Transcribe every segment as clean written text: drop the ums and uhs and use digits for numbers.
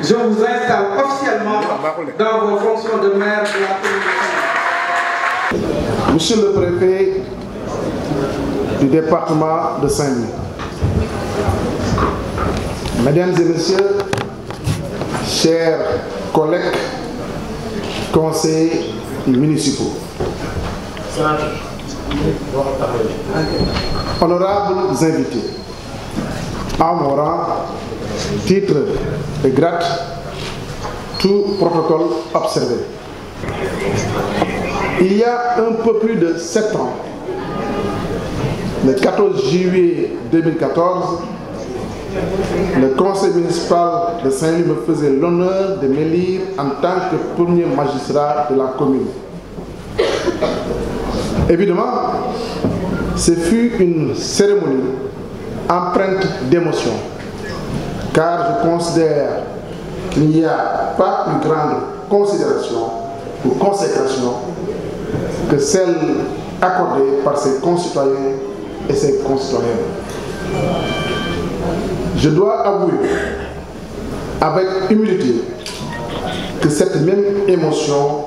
Je vous installe officiellement dans vos fonctions de maire de la commune. Monsieur le préfet du département de Saint-Louis, Mesdames et Messieurs, chers collègues conseillers municipaux, honorables invités, à mon rang, titre et grade, tout protocole observé. Il y a un peu plus de 7 ans, le 14 juillet 2014, le conseil municipal de Saint-Louis me faisait l'honneur de m'élire en tant que premier magistrat de la commune. Évidemment, ce fut une cérémonie empreinte d'émotion, car je considère qu'il n'y a pas plus grande considération ou consécration que celle accordée par ses concitoyens et ses concitoyennes. Je dois avouer avec humilité que cette même émotion,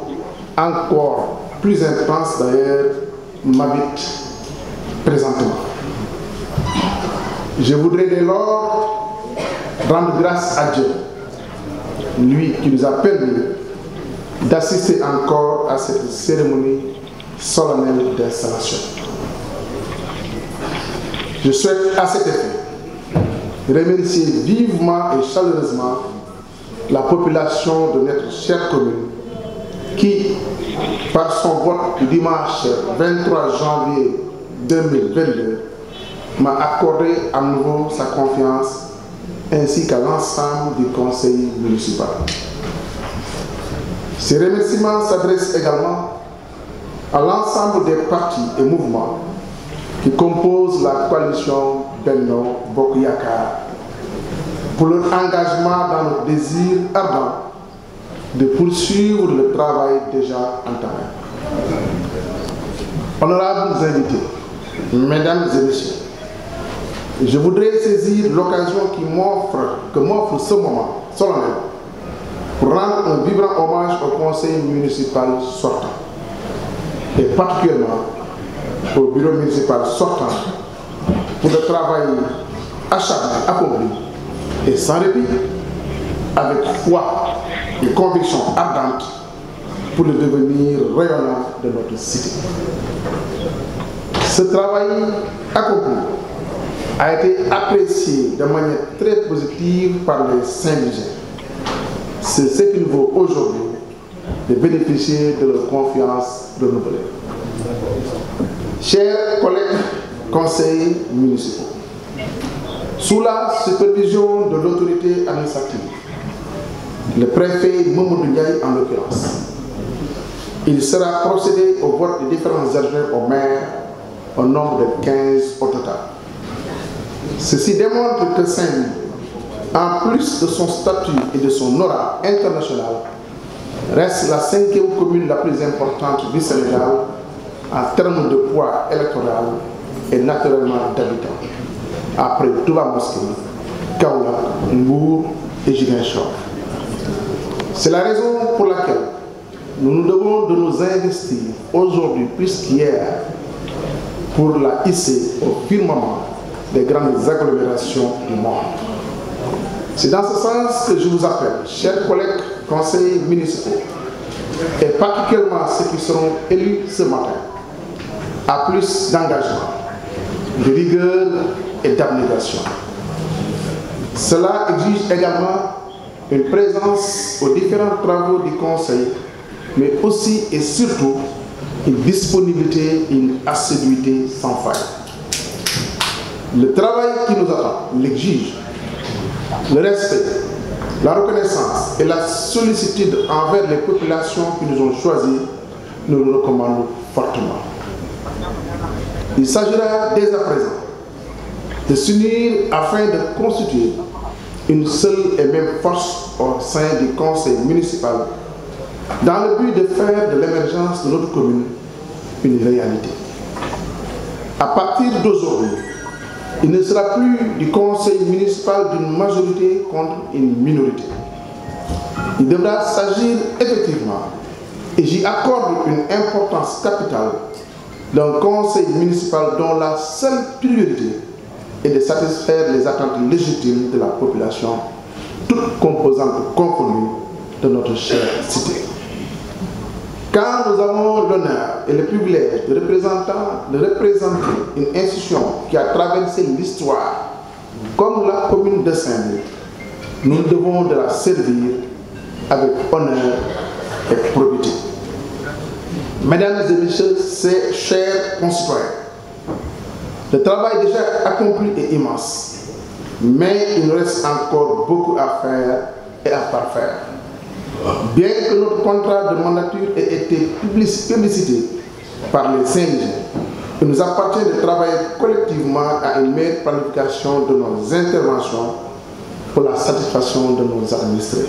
encore plus intense d'ailleurs, m'habite présentement. Je voudrais dès lors rendre grâce à Dieu, lui qui nous a permis d'assister encore à cette cérémonie solennelle d'installation. Je souhaite à cet effet remercier vivement et chaleureusement la population de notre chère commune qui, par son vote du dimanche 23 janvier 2022, m'a accordé à nouveau sa confiance ainsi qu'à l'ensemble du conseil municipal. Ces remerciements s'adressent également à l'ensemble des partis et mouvements qui composent la coalition Benno Bokk Yakaar pour leur engagement dans notre désir ardent de poursuivre le travail déjà entamé. Honorables invités, Mesdames et Messieurs, je voudrais saisir l'occasion que m'offre ce moment solennel pour rendre un vibrant hommage au conseil municipal sortant et particulièrement au bureau municipal sortant pour le travail acharné, accompli et sans répit, avec foi et conviction ardente pour le devenir rayonnant de notre cité. Ce travail accompli a été apprécié de manière très positive par les Saint-Louisiens. C'est ce qu'il vaut aujourd'hui de bénéficier de leur confiance renouvelée. Chers collègues conseillers municipaux, sous la supervision de l'autorité administrative, le préfet Mamadou Ndiaye en l'occurrence, il sera procédé au vote des différents adjoints au maire au nombre de 15 au total. Ceci démontre que Saint-Louis, en plus de son statut et de son aura international, reste la 5e commune la plus importante du Sénégal en termes de poids électoral et naturellement d'habitants, après Touba Mosquée, Kaolack, Mbour et Ziguinchor. C'est la raison pour laquelle nous nous devons de nous investir aujourd'hui plus qu'hier pour la hisser au firmament des grandes agglomérations du monde. C'est dans ce sens que je vous appelle, chers collègues conseillers municipaux, et particulièrement ceux qui seront élus ce matin, à plus d'engagement, de rigueur et d'abnégation. Cela exige également une présence aux différents travaux du Conseil, mais aussi et surtout une disponibilité et une assiduité sans faille. Le travail qui nous attend l'exige. Le respect, la reconnaissance et la sollicitude envers les populations qui nous ont choisis, nous le recommandons fortement. Il s'agira dès à présent de s'unir afin de constituer une seule et même force au sein du conseil municipal dans le but de faire de l'émergence de notre commune une réalité. À partir d'aujourd'hui, il ne sera plus du conseil municipal d'une majorité contre une minorité, Il devra s'agir effectivement, et j'y accorde une importance capitale, d'un conseil municipal dont la seule priorité est de satisfaire les attentes légitimes de la population, toutes composantes confondues de notre chère cité. Quand nous avons l'honneur et le privilège de représenter une institution qui a traversé l'histoire comme la commune de Saint-Louis, nous devons de la servir avec honneur et probité. Mesdames et messieurs, chers concitoyens, le travail déjà accompli est immense, mais il nous reste encore beaucoup à faire et à parfaire. Bien que notre contrat de mandature ait été publicité par les Saint-Louisiens, il nous appartient de travailler collectivement à une meilleure planification de nos interventions pour la satisfaction de nos administrés.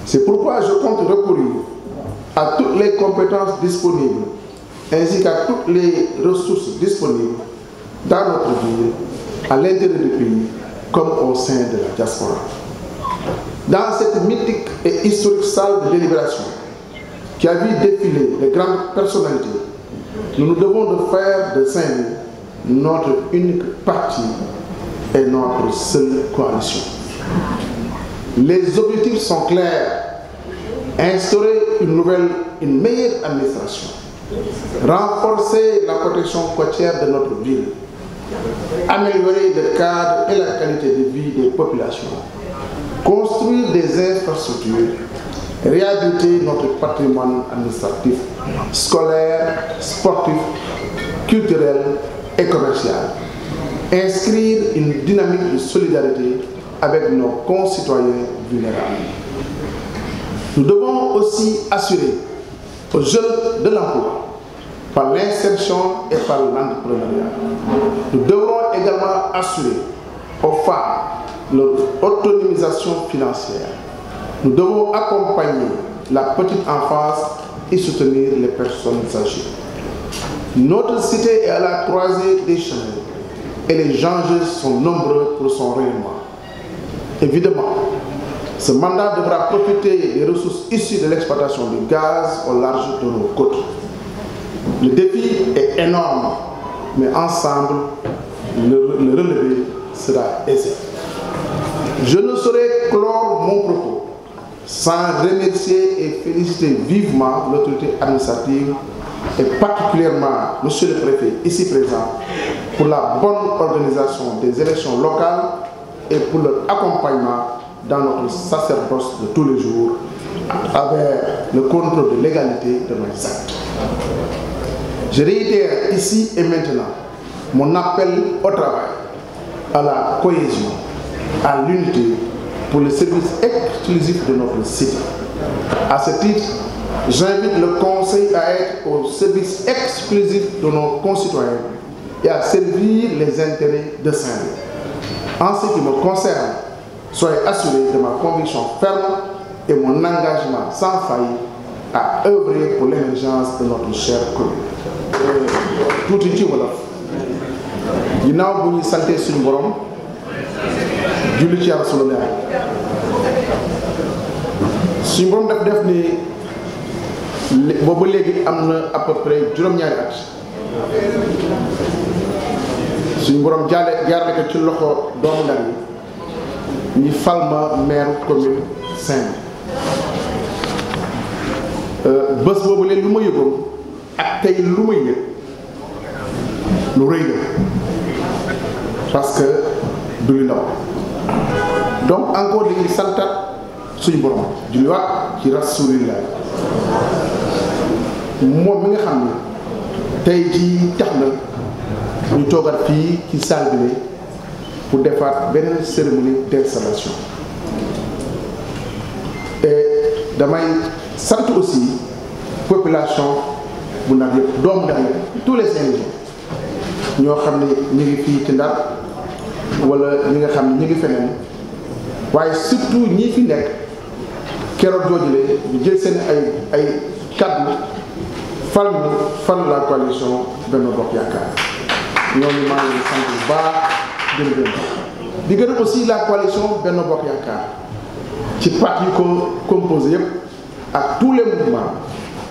C'est pourquoi je compte recourir à toutes les compétences disponibles ainsi qu'à toutes les ressources disponibles dans notre ville, à l'intérieur du pays comme au sein de la diaspora. Dans cette mythique et historique salle de délibération qui a vu défiler les grandes personnalités, nous nous devons de faire de Saint-Louis notre unique parti et notre seule coalition. Les objectifs sont clairs. Instaurer une meilleure administration, renforcer la protection côtière de notre ville, améliorer le cadre et la qualité de vie des populations, construire des infrastructures, réhabiliter notre patrimoine administratif, scolaire, sportif, culturel et commercial, inscrire une dynamique de solidarité avec nos concitoyens vulnérables. Nous devons aussi assurer aux jeunes de l'emploi par l'insertion et par l'entrepreneuriat. Nous devrons également assurer aux femmes leur autonomisation financière. Nous devons accompagner la petite enfance et soutenir les personnes âgées. Notre cité est à la croisée des chemins et les enjeux sont nombreux pour son rayonnement. Évidemment, ce mandat devra profiter des ressources issues de l'exploitation du gaz au large de nos côtes. Le défi est énorme, mais ensemble, le relever sera aisé. Je ne saurais clore mon propos sans remercier et féliciter vivement l'autorité administrative et particulièrement M. le Préfet ici présent pour la bonne organisation des élections locales et pour leur accompagnement dans notre sacerdoce de tous les jours à travers le contrôle de l'égalité de nos actes. Je réitère ici et maintenant mon appel au travail, à la cohésion, à l'unité pour le service exclusif de notre cité. À ce titre, j'invite le Conseil à être au service exclusif de nos concitoyens et à servir les intérêts de Saint-Louis. En ce qui me concerne, soyez assurés de ma conviction ferme et mon engagement sans faillite à œuvrer pour l'émergence de notre chère commune. Tout ci wolof ginnaaw bu ñu santé suñu borom julli ci Rasulullah suñu borom def ni boobu léegi am na à peu près juróom-ñaari at suñu borom jaarale ko ci loxo doomu Ndar yi ñi fal ma maire commune Saint-Louis bés boobu léegi lu ma yëgoon ak tey lu may yëg lu rëy la parce que du lu ndaw donc encore di ngi santat suñu borom julliwaat ci Rasulillah moom mi nga xam ne tey ci tax na ñu toogat fii ci salle bi pour defaat beneen cérémonie d'installation et damay sant aussi population bu Ndar yëpp doomu Ndar yëpp tous les Saint-Louisiens ñoo xam ne ñu ngi fii ci Ndar wala ñi nga xam ne ñu ngi feneen waaye surtout ñii fi nekk keroog joojule ñu jël seen ay kaddu fal la coalition Benno Bokk Yaakaar ñooñu maa ngi sant bu baax di gërëm aussi la coalition Benno Bokk Yaakaar ci parti yu ko composé yëpp ak tous les mouvements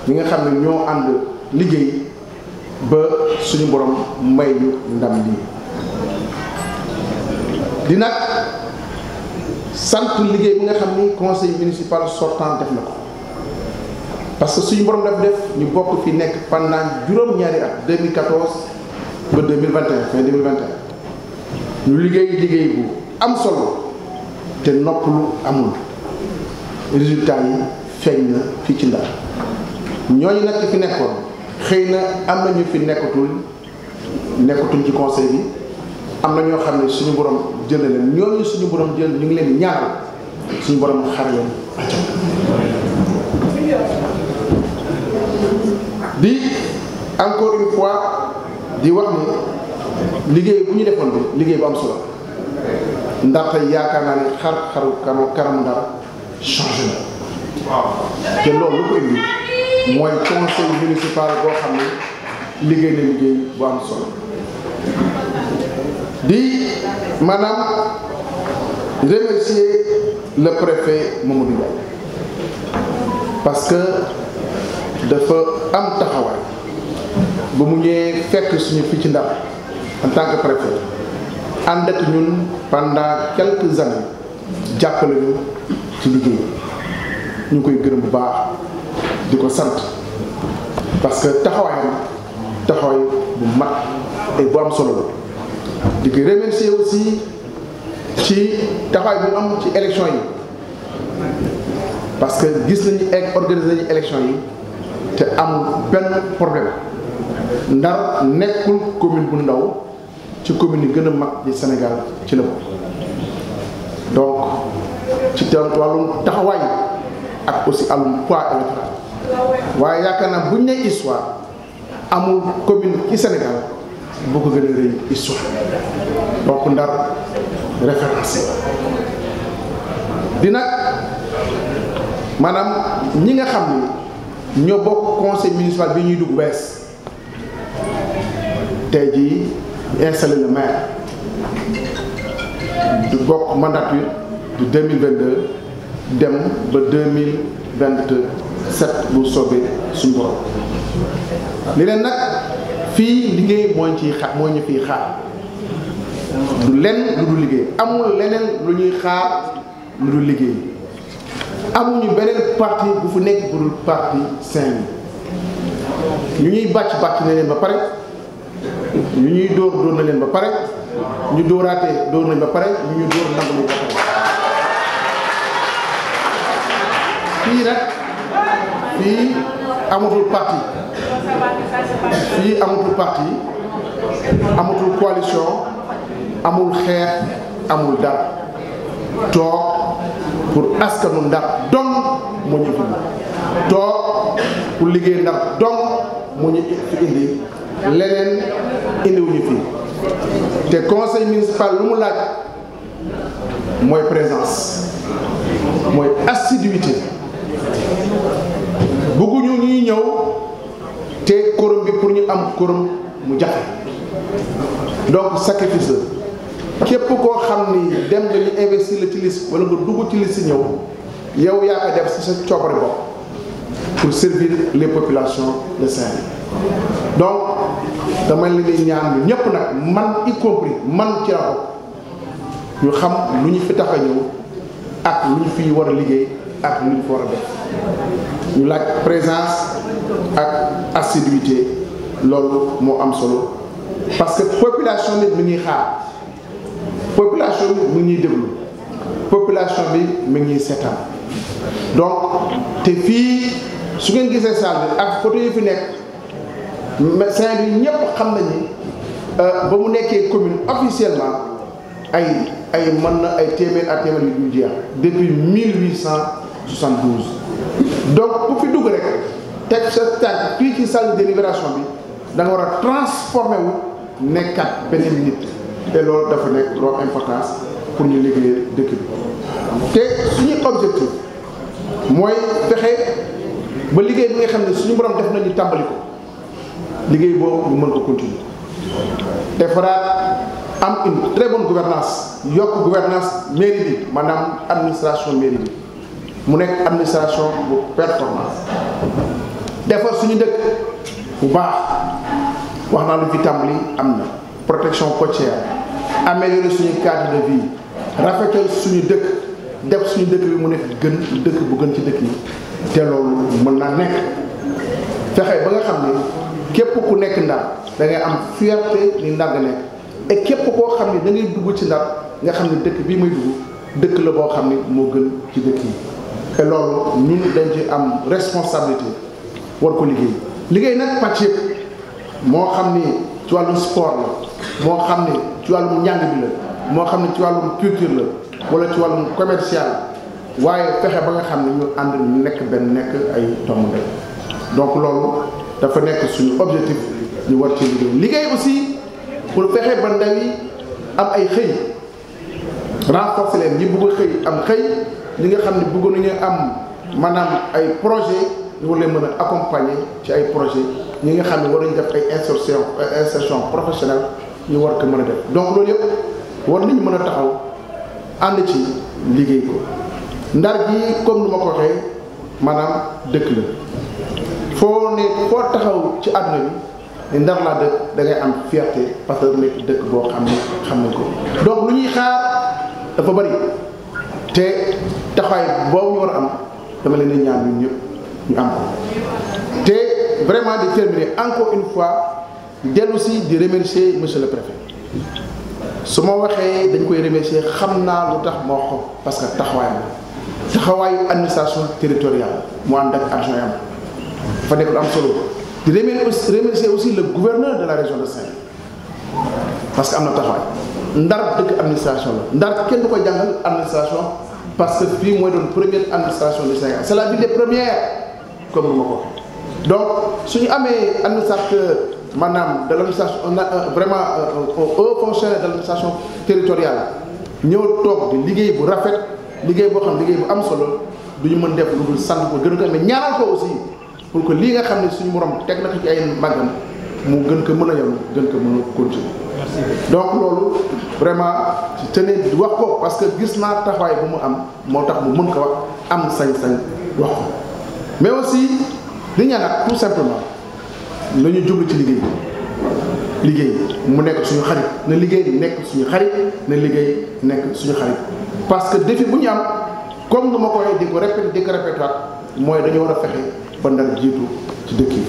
ñi nga xam ne ñoo ànd liggéey ba suñu borom may ñu ndam lii di nag sant liggéey bi nga xam ni conseil municipal sortant def na ko parce que suñu borom daf def ñu bokk fi nekk pendant juróom-ñaari at 2014 ba 2021 fin 2021 ñu liggéey bu am solo te noppalu amul résultat yi feeñ na fii ci Ndar ñooñu nag fi nekkoon xëy na am na ñu fi nekkatuñ ci conseil bi am na ñoo xam ne suñu borom jël na leen ñooñu suñu borom jël ñu ngi leen ñaanal suñu borom xar leen di encore une fois di wax ni liggéey bu ñu defoon bi liggéey bu am solo ndax tey yaakaar naa ne xaru kanamu Ndar changé na te loolu lu ko indi mooy conseil municipal boo xam ne liggéey na liggéey bu am solo di maanaam remercier le préfet Mamadou Ndiaye parce que dafa am taxawaay ba mu ñëwee fekk suñu fii ci Ndar en tant que préfet ànd ak ñun pendant quelques années jàppale ñu ci liggéey ñu ngi koy gërëm bu baax di ko sant parce que taxawaay bu mat et bu am solo la di ko remercier aussi ci taxawaay bu am ci élection yi parce que gis nañu organiser nañu élection yi te amul benn problème Ndar nekkul commune bu ndaw ci commune yi gën a mag ci Sénégal ci la bokk donc ci wàllum taxawaay ak aussi àllum poids électoral waaye yaakaar naa buñ ne histoire amul commune ci Sénégal boo ko gën a rëy histoire donc Ndar référence di nag maanaam ñi nga xam ni ñoo bokk conseil municipal bi ñuy dugg bees tey jii installé le maire du bokk mandature de 2022 dem ba 2027 bu soobee suñu borom li leen nag fii liggéey moo ñu fiy xaar du lenn lu dul liggéey amul leneen lu ñuy xaar lu dul liggéey amuñu beneen parti bu fu nekk bu dul parti Saint-Louis ñu ñuy bàcc na leen ba pare ñu ñuy dóor na leen ba pare ñu dóoraatee dóor nañ ba pare ñu ñuy dóor nangu nañ ba pare fii nag fii amatul parti amatul coalition amul xeex amul dara toog pour askanu Ndar dong moo ñu fi toog pour liggéey Ndar dong moo ñu fi indi leneen indiwuñu fii te conseil municipal lu mu laaj mooy présence mooy assiduité bëgguñu ñuy ñëw te quorum bi pour ñu am quorum mu jafe donc sacrifice képp koo xam ni dem nga ñu investir la ci liste wala nga dugg ci liste ñëw yow yaa ko def ci sa coobare bopp pour servir les populations de Saint-Louis donc dama leen di ñaan ñëpp nag man y compris man ci la bokk ñu xam lu ñu fi tax a ñëw ak lu ñu fi war a liggéey ak lu ñu fi war a def ñu laaj présence ak assiduité loolu moo am solo parce que population bi mi ngi xaar population bi mi ngi déglu population bi mi ngi seetaan donc te fii su ngeen gisee salle bi ak photo yi fi nekk Saint-Louis ñëpp xam nañu ba mu nekkee commune officiellement ay mën na ay téeméer ak téeméer yu dul jeex depuis 1872 donc ku fi dugg rek teg sa tànk fii ci salle de délibération bi da nga war a transformé wu nekkat beneen nit te loolu dafa nekk loolu importance pour ñu liggéeyal dëkk bi te suñu objectif mooy fexe ba liggéey bi nga xam ne suñu borom def nañu tàmbali ko liggéey boobu ñu mën ko continuer defaraat am une très bonne gouvernance yokk gouvernance mairie bi maanaam administration mairie bi mu nekk administration bu performance defar suñu dëkk bu baax wax naa lu fi tàmbali am na protection côtière améliorer suñu cadre de vie rafetal suñu dëkk def suñu dëkk bi mu nekk gën dëkk bu gën ci dëkk yi te loolu mën naa nekk fexe ba nga xam ne képp ku nekk Ndar da ngay am fierté ni Ndar nga nekk et képp koo xam ne da ngay dugg ci Ndar nga xam ne dëkk bii may dugg dëkk la boo xam ne moo gën ci dëkk yi te loolu ñun dañ ci am responsabilité war ko liggéey nag pàcc yëpp moo xam ni ci wàllum sport la moo xam ne ci wàllum njàng bi la moo xam ne ci wàllum culture la wala ci wàllum commercial waaye fexe ba nga xam ne ñu ànd ñu nekk benn nekk ay tomb ndey donc loolu dafa nekk suñu objectif ñu war ci liggéey aussi pour fexe ba ndaw yi am ay xëy renforcer leen ñi bëgg xëy am xëy ñi nga xam ne bëgg nañu am maanaam ay projet ñu war leen mën a accompagner ci ay projet ñi nga xam ne war nañu def ay insertion professionnelle ñu war ko mën a def donc loolu yëpp war nañu mën a taxaw ànd ci liggéey ko Ndar gi comme ni ma ko waxee maanaam dëkk la foo taxaw ci àdduna bi Ndar laa dëkk da ngay am fierté parce que nekk dëkk boo xam ne ko donc lu ñuy xaar dafa bari te taxawaay boobu ñu war a am dama leen di ñaan ñun ñëpp ñu am ko te vraiment di terminer encore une fois dellu si di remercier monsieur le préfet su ma waxee dañ koy remercier xam naa lu tax moo ko parce que taxawaayu administration territoriale mu ànd ak adjoint am dafa nekk lu am solo di remercier aussi le gouverneur de la région de Saint-Louis parce que am na taxawaay Ndar dëkk administration la Ndar kenn du ko jàngal administration parce que fii mooy doon première administration du Sénégal c'est la ville des premières comme nu ma ko donc suñu amee administrateur maanaam de l'administration vraiment un fonctionnaire de l'administration territoriale ñëw toog di liggéey bu rafet liggéey boo xam liggéey bu am solo du ñu mën def lu dul sant ko gën ko mais ñaanal ko aussi pour que lii nga xam ne suñu morom teg na ko ci ay màggam mu gën ko mën a yem gën ko mën a continuer donc loolu vraiment ci tenir di wax ko parce que gis naa taxawaay bu mu am moo tax mu mën ko wax am sañ-sañ wax ko mais aussi di ñaanal tout simplement la ñu jublu ci liggéey mu nekk suñu xarit na liggéey nekk suñu xarit na liggéey nekk suñu xarit parce que défi bu ñu am comme nu ma ko waxee di ko répété mooy dañu war a fexe ba Ndar jiitu ci dëkk yi